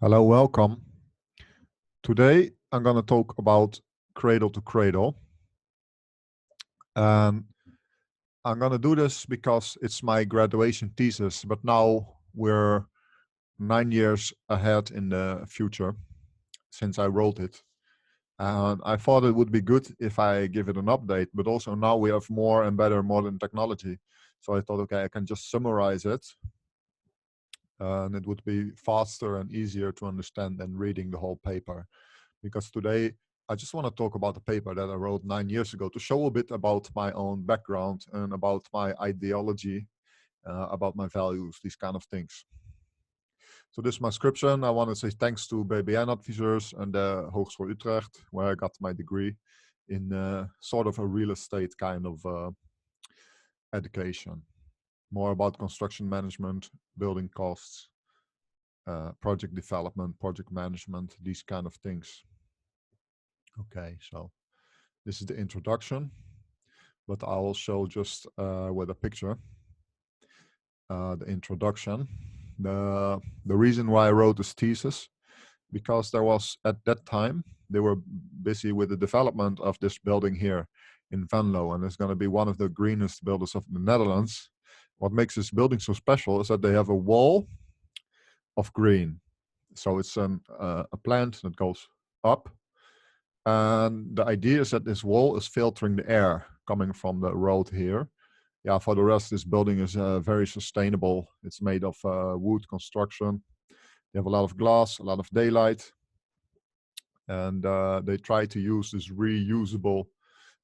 Hello, welcome. Today I'm going to talk about Cradle to Cradle. And I'm going to do this because it's my graduation thesis, but now we're 9 years ahead in the future since I wrote it. And I thought it would be good if I give it an update, but also now we have more and better modern technology. So I thought, okay, I can just summarize it and it would be faster and easier to understand than reading the whole paper. Because today I just want to talk about the paper that I wrote 9 years ago to show a bit about my own background and about my ideology, about my values, these kind of things. So this is my description. I want to say thanks to BBN-adviseurs and the Hogeschool Utrecht, where I got my degree in sort of a real estate kind of education. More about construction management, building costs, project development, project management, these kind of things. Okay, so this is the introduction, but I will show just with a picture the introduction. The reason why I wrote this thesis, because there was at that time, they were busy with the development of this building here in Fanlow, and it's going to be one of the greenest buildings of the Netherlands. What makes this building so special is that they have a wall of green. So it's a plant that goes up. And the idea is that this wall is filtering the air coming from the road here. Yeah, for the rest, this building is very sustainable. It's made of wood construction. They have a lot of glass, a lot of daylight. And they try to use this reusable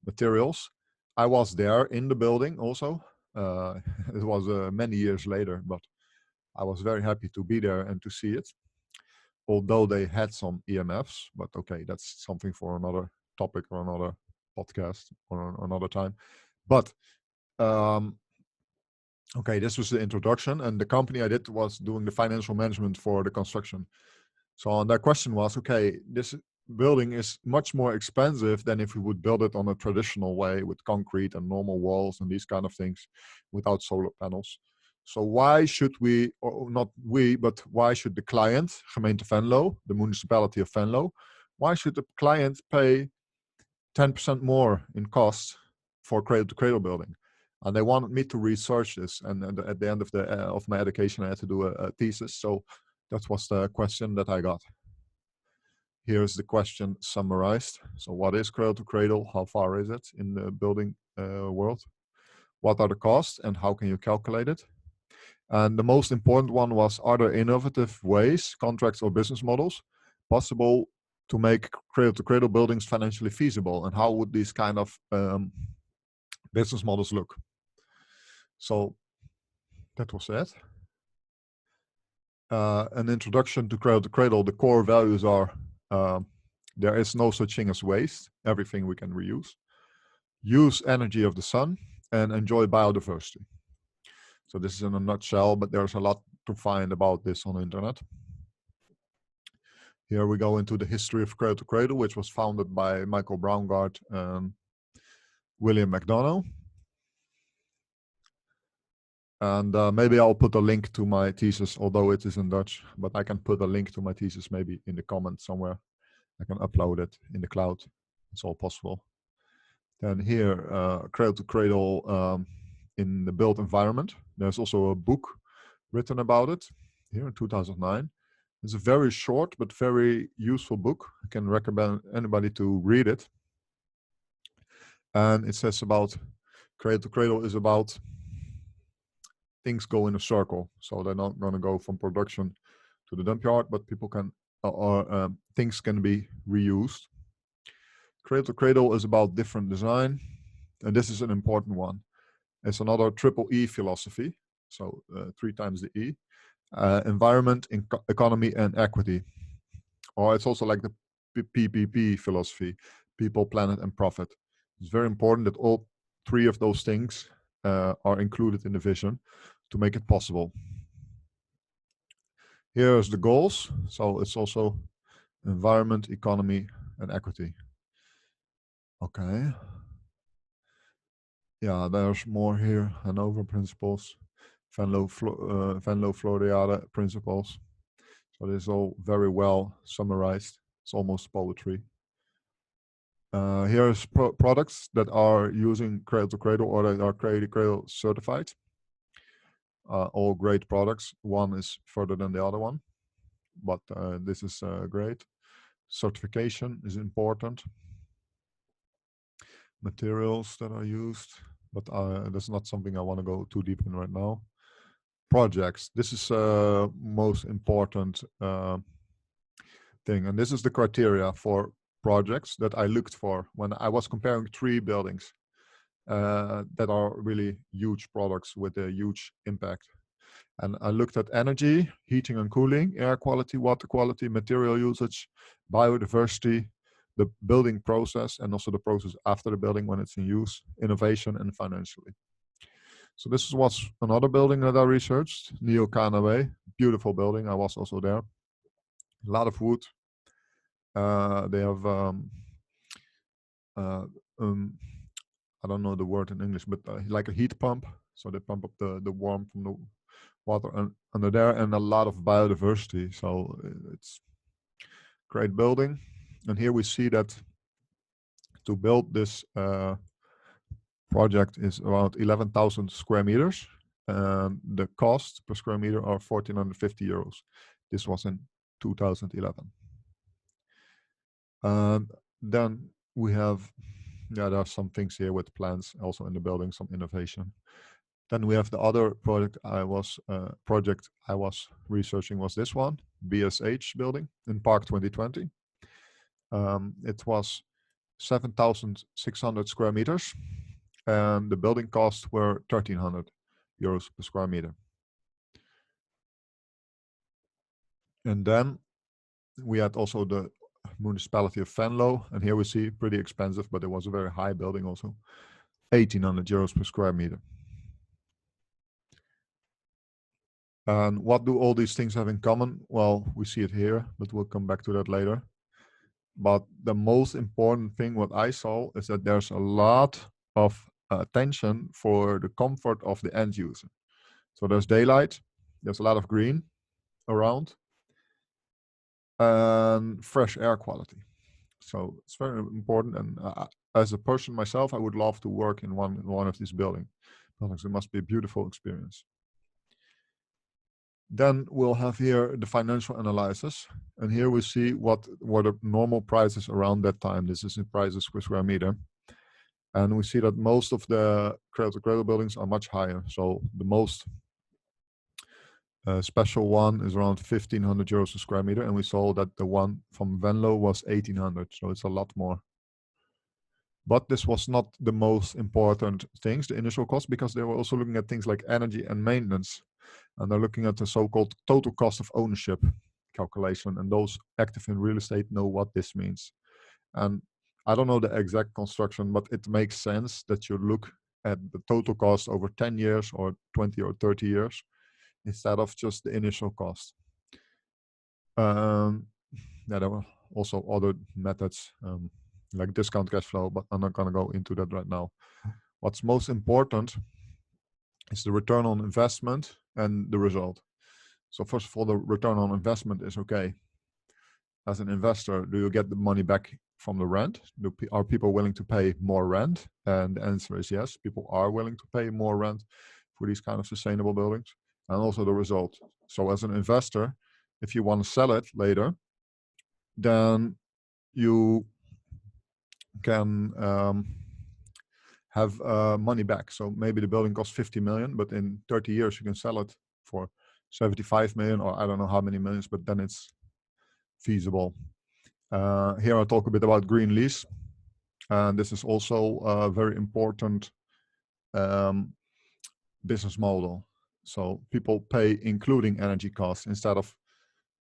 materials. I was there in the building also. It was many years later, but I was very happy to be there and to see it. Although they had some EMFs, but okay, that's something for another topic or another podcast or another time. But okay, this was the introduction, and the company I did was doing the financial management for the construction. So their question was, okay, this building is much more expensive than if we would build it on a traditional way with concrete and normal walls and these kind of things without solar panels. So why should we, or not we, but why should the client, gemeente Venlo, the municipality of Venlo, why should the client pay 10% more in cost for cradle-to-cradle building? And they wanted me to research this. And at the end of my education, I had to do a thesis. So that was the question that I got. Here's the question summarized. So what is cradle-to-cradle? How far is it in the building world? What are the costs and how can you calculate it? And the most important one was, are there innovative ways, contracts or business models possible to make cradle-to-cradle buildings financially feasible? And how would these kind of business models look? So that was it. An introduction to cradle-to-cradle, the core values are, there is no such thing as waste, everything we can reuse. Use energy of the sun and enjoy biodiversity. So this is in a nutshell, but there's a lot to find about this on the internet. Here we go into the history of Cradle to Cradle, which was founded by Michael Braungart and William McDonough. And maybe I'll put a link to my thesis, although it is in Dutch, but I can put a link to my thesis maybe in the comments somewhere. I can upload it in the cloud. It's all possible. Then here, Cradle to Cradle in the built environment. There's also a book written about it here in 2009. It's a very short but very useful book. I can recommend anybody to read it. And it says about Cradle to Cradle is about things go in a circle. So they're not going to go from production to the dump yard, but people can, things can be reused. Cradle to Cradle is about different design. And this is an important one. It's another triple E philosophy. So 3 times the E. Environment, economy, and equity. Or it's also like the PPP philosophy, people, planet, and profit. It's very important that all 3 of those things are included in the vision to make it possible. Here's the goals. So it's also environment, economy, and equity. Okay. Yeah, there's more here. Hanover Principles, Fanlow Floriade Principles. So this is all very well summarized. It's almost poetry. Here's products that are using Cradle to Cradle or that are Cradle to Cradle certified. All great products. One is further than the other one, but this is great. Certification is important. Materials that are used, but that's not something I want to go too deep in right now. Projects. This is most important thing, and this is the criteria for projects that I looked for when I was comparing 3 buildings that are really huge products with a huge impact. And I looked at energy, heating and cooling, air quality, water quality, material usage, biodiversity, the building process, and also the process after the building when it's in use, innovation, and financially. So this was another building that I researched, Neocon. Beautiful building. I was also there. A lot of wood. They have I don't know the word in English, but like a heat pump. So they pump up the warmth from the water under there, and a lot of biodiversity. So it's great building. And here we see that to build this project is around 11,000 square meters. And the cost per square meter are 1,450 euros. This was in 2011. Then we have, there are some things here with plans also in the building, some innovation. Then we have the other project I was researching was this one, BSH building in Park 2020. It was 7,600 square meters, and the building costs were 1,300 euros per square meter. And then we had also the municipality of Fanlow, and here we see pretty expensive, but it was a very high building also, 1,800 euros per square meter. And what do all these things have in common? Well, we see it here, but we'll come back to that later. But the most important thing what I saw is that there's a lot of attention for the comfort of the end user. So there's daylight, there's a lot of green around, and fresh air quality. So it's very important. And as a person myself, I would love to work in one of these buildings. It must be a beautiful experience. Then we'll have here the financial analysis. And here we see what were the normal prices around that time. This is in prices per square meter. And we see that most of the Cradle buildings are much higher. So the most special one is around 1,500 euros a square meter. And we saw that the one from Fanlow was 1,800. So it's a lot more. But this was not the most important things, the initial cost, because they were also looking at things like energy and maintenance. And they're looking at the so-called total cost of ownership calculation. And those active in real estate know what this means. And I don't know the exact construction, but it makes sense that you look at the total cost over 10 years or 20 or 30 years instead of just the initial cost. There were also other methods like discount cash flow, but I'm not going to go into that right now. What's most important is the return on investment and the result. So first of all, the return on investment is okay. As an investor, do you get the money back from the rent? Are people willing to pay more rent? And the answer is yes, people are willing to pay more rent for these kind of sustainable buildings. And also the result. So as an investor, if you want to sell it later, then you can have money back. So maybe the building costs 50 million, but in 30 years you can sell it for 75 million, or I don't know how many millions, but then it's feasible. Here I'll talk a bit about green lease. And this is also a very important business model. So people pay including energy costs instead of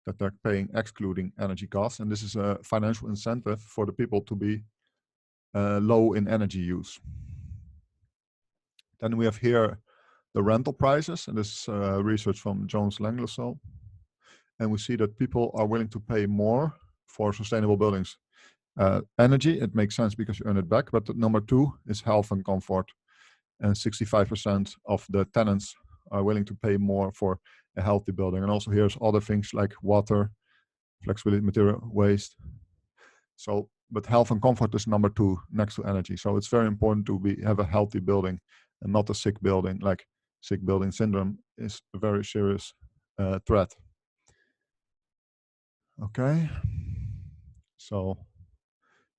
that they're paying excluding energy costs. And this is a financial incentive for the people to be low in energy use. Then we have here the rental prices, and this is research from Jones Lang LaSalle. And we see that people are willing to pay more for sustainable buildings. Energy, it makes sense because you earn it back, but number 2 is health and comfort. And 65% of the tenants are willing to pay more for a healthy building. And also here's other things like water, flexibility, material waste. So, but health and comfort is number 2 next to energy. So it's very important to have a healthy building and not a sick building. Like sick building syndrome is a very serious threat. Okay. So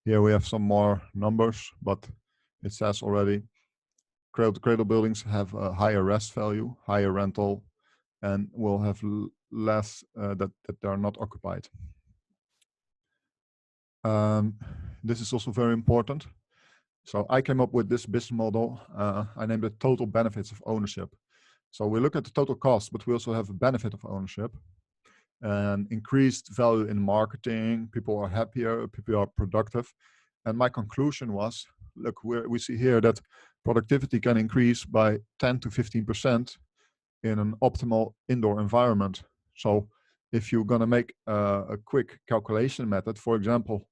here we have some more numbers, but it says already cradle buildings have a higher rest value, higher rental, and will have less that they are not occupied. This is also very important. So I came up with this business model. I named it total benefits of ownership. So we look at the total cost, but we also have a benefit of ownership and increased value in marketing. People are happier, people are productive. And my conclusion was, look, we see here that productivity can increase by 10 to 15% in an optimal indoor environment. So if you're going to make a quick calculation method, for example,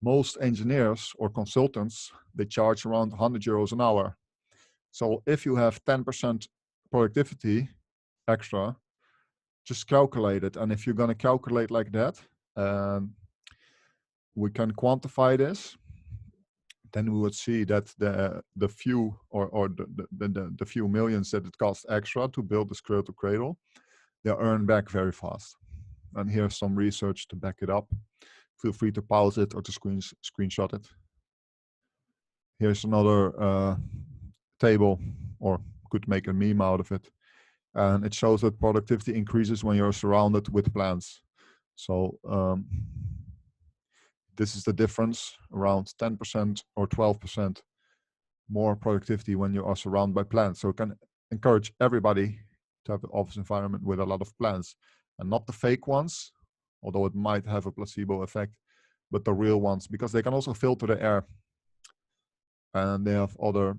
most engineers or consultants, they charge around 100 euros an hour. So if you have 10% productivity extra, just calculate it. And if you're going to calculate like that, we can quantify this. Then we would see that the few or the few millions that it costs extra to build this cradle to cradle, they earn back very fast. And here's some research to back it up. Feel free to pause it or to screenshot it. Here's another table, or could make a meme out of it. And it shows that productivity increases when you're surrounded with plants. So this is the difference, around 10% or 12% more productivity when you are surrounded by plants. So it can encourage everybody to have an office environment with a lot of plants, and not the fake ones, although it might have a placebo effect, but the real ones, because they can also filter the air and they have other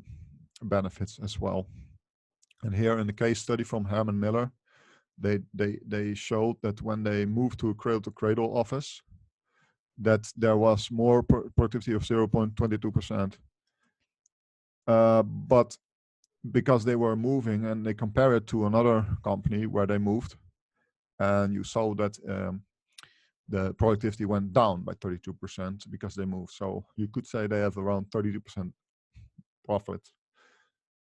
benefits as well. And here in the case study from Herman Miller, they showed that when they moved to a cradle-to-cradle office, that there was more productivity of 0.22%. But because they were moving, and they compare it to another company where they moved, and you saw that the productivity went down by 32% because they moved. So you could say they have around 32% profit.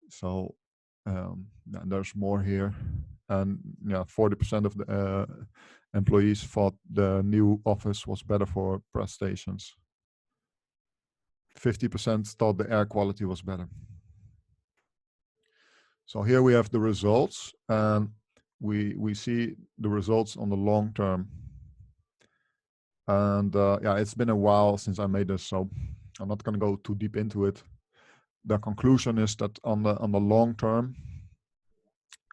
So there's more here. And yeah, 40% of the employees thought the new office was better for prestations. 50% thought the air quality was better. So here we have the results, and we see the results on the long term. And yeah, it's been a while since I made this, so I'm not going to go too deep into it. The conclusion is that on the long term,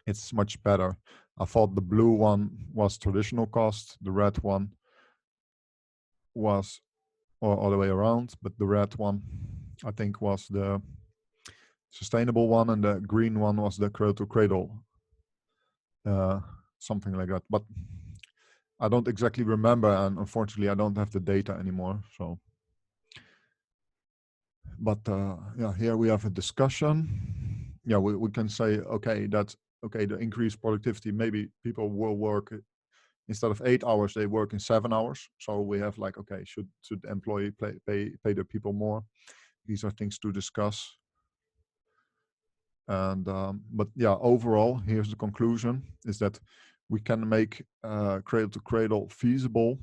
it's much better. I thought the blue one was traditional cost, the red one was, or all the way around, but the red one I think was the sustainable one, and the green one was the cradle to cradle, something like that. But I don't exactly remember, and unfortunately I don't have the data anymore. So, but yeah, here we have a discussion. Yeah, we can say, okay, that the increased productivity, maybe people will work instead of 8 hours, they work in 7 hours. So we have like, okay, should the employee pay their people more? These are things to discuss. And but yeah, overall, here's the conclusion: is that we can make cradle to cradle feasible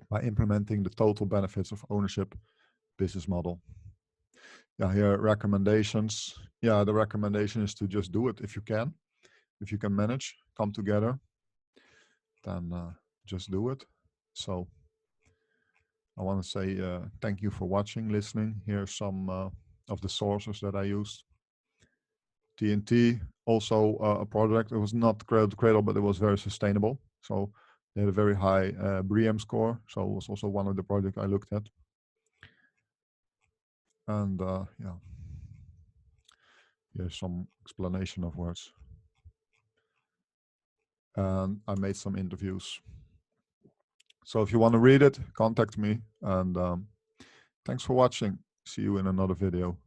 by implementing the total benefits of ownership business model. Yeah, here recommendations. Yeah, the recommendation is to just do it if you can manage, come together, then just do it. So I want to say thank you for watching, listening. Here's some of the sources that I used. TNT, also a product. It was not cradle to cradle, but it was very sustainable. So they had a very high BREEAM score. So it was also one of the projects I looked at. And yeah, here's some explanation of words. And I made some interviews. So if you want to read it, contact me. And thanks for watching. See you in another video.